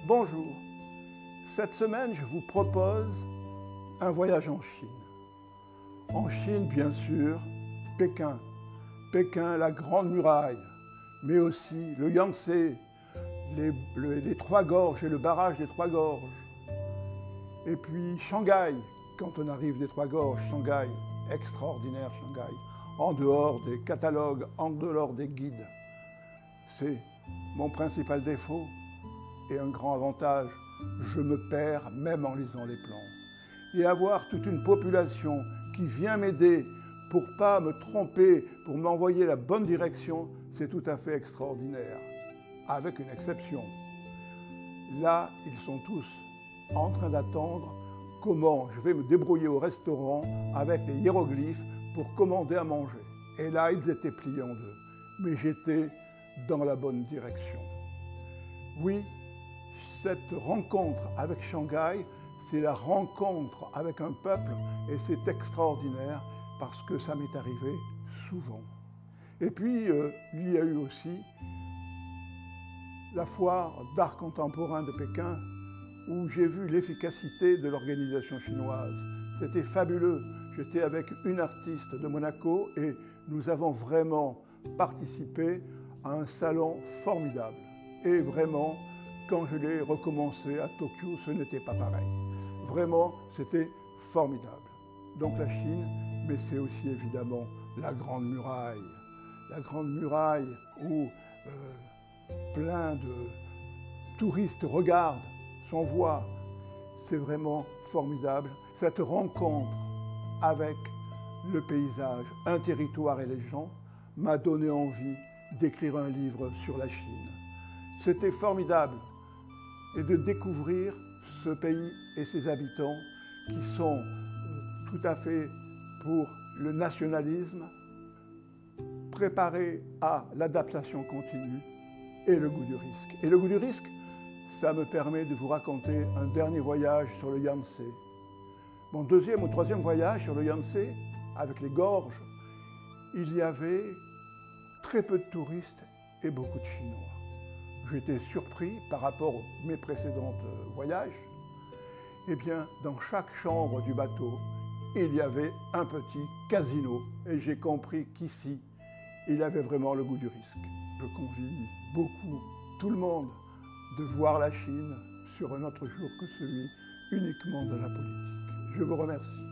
Bonjour, cette semaine je vous propose un voyage en Chine. En Chine, bien sûr, Pékin. Pékin, la Grande Muraille, mais aussi le Yangtze, les Trois Gorges et le barrage des Trois Gorges. Et puis Shanghai, quand on arrive des Trois Gorges, Shanghai, extraordinaire Shanghai, en dehors des catalogues, en dehors des guides. C'est mon principal défaut et un grand avantage. Je me perds même en lisant les plans. Et avoir toute une population qui vient m'aider pour ne pas me tromper, pour m'envoyer la bonne direction, c'est tout à fait extraordinaire, avec une exception. Là, ils sont tous en train d'attendre comment je vais me débrouiller au restaurant avec les hiéroglyphes pour commander à manger. Et là, ils étaient pliés en deux. Mais j'étais dans la bonne direction. Oui, cette rencontre avec Shanghai, c'est la rencontre avec un peuple et c'est extraordinaire parce que ça m'est arrivé souvent. Et puis, il y a eu aussi la foire d'art contemporain de Pékin où j'ai vu l'efficacité de l'organisation chinoise. C'était fabuleux. J'étais avec une artiste de Monaco et nous avons vraiment participé à un salon formidable. Et vraiment, quand je l'ai recommencé à Tokyo, ce n'était pas pareil. Vraiment, c'était formidable. Donc la Chine, mais c'est aussi évidemment la Grande Muraille. La Grande Muraille où plein de touristes regardent, s'envoient. C'est vraiment formidable. Cette rencontre avec le paysage, un territoire et les gens m'a donné envie d'écrire un livre sur la Chine. C'était formidable et de découvrir ce pays et ses habitants qui sont tout à fait pour le nationalisme, préparés à l'adaptation continue et le goût du risque. Et le goût du risque, ça me permet de vous raconter un dernier voyage sur le Yangtze. Mon deuxième ou troisième voyage sur le Yangtze, avec les gorges, il y avait très peu de touristes et beaucoup de Chinois. J'étais surpris par rapport à mes précédents voyages. Eh bien, dans chaque chambre du bateau, il y avait un petit casino. Et j'ai compris qu'ici, il avait vraiment le goût du risque. Je convie beaucoup, tout le monde, de voir la Chine sur un autre jour que celui uniquement de la politique. Je vous remercie.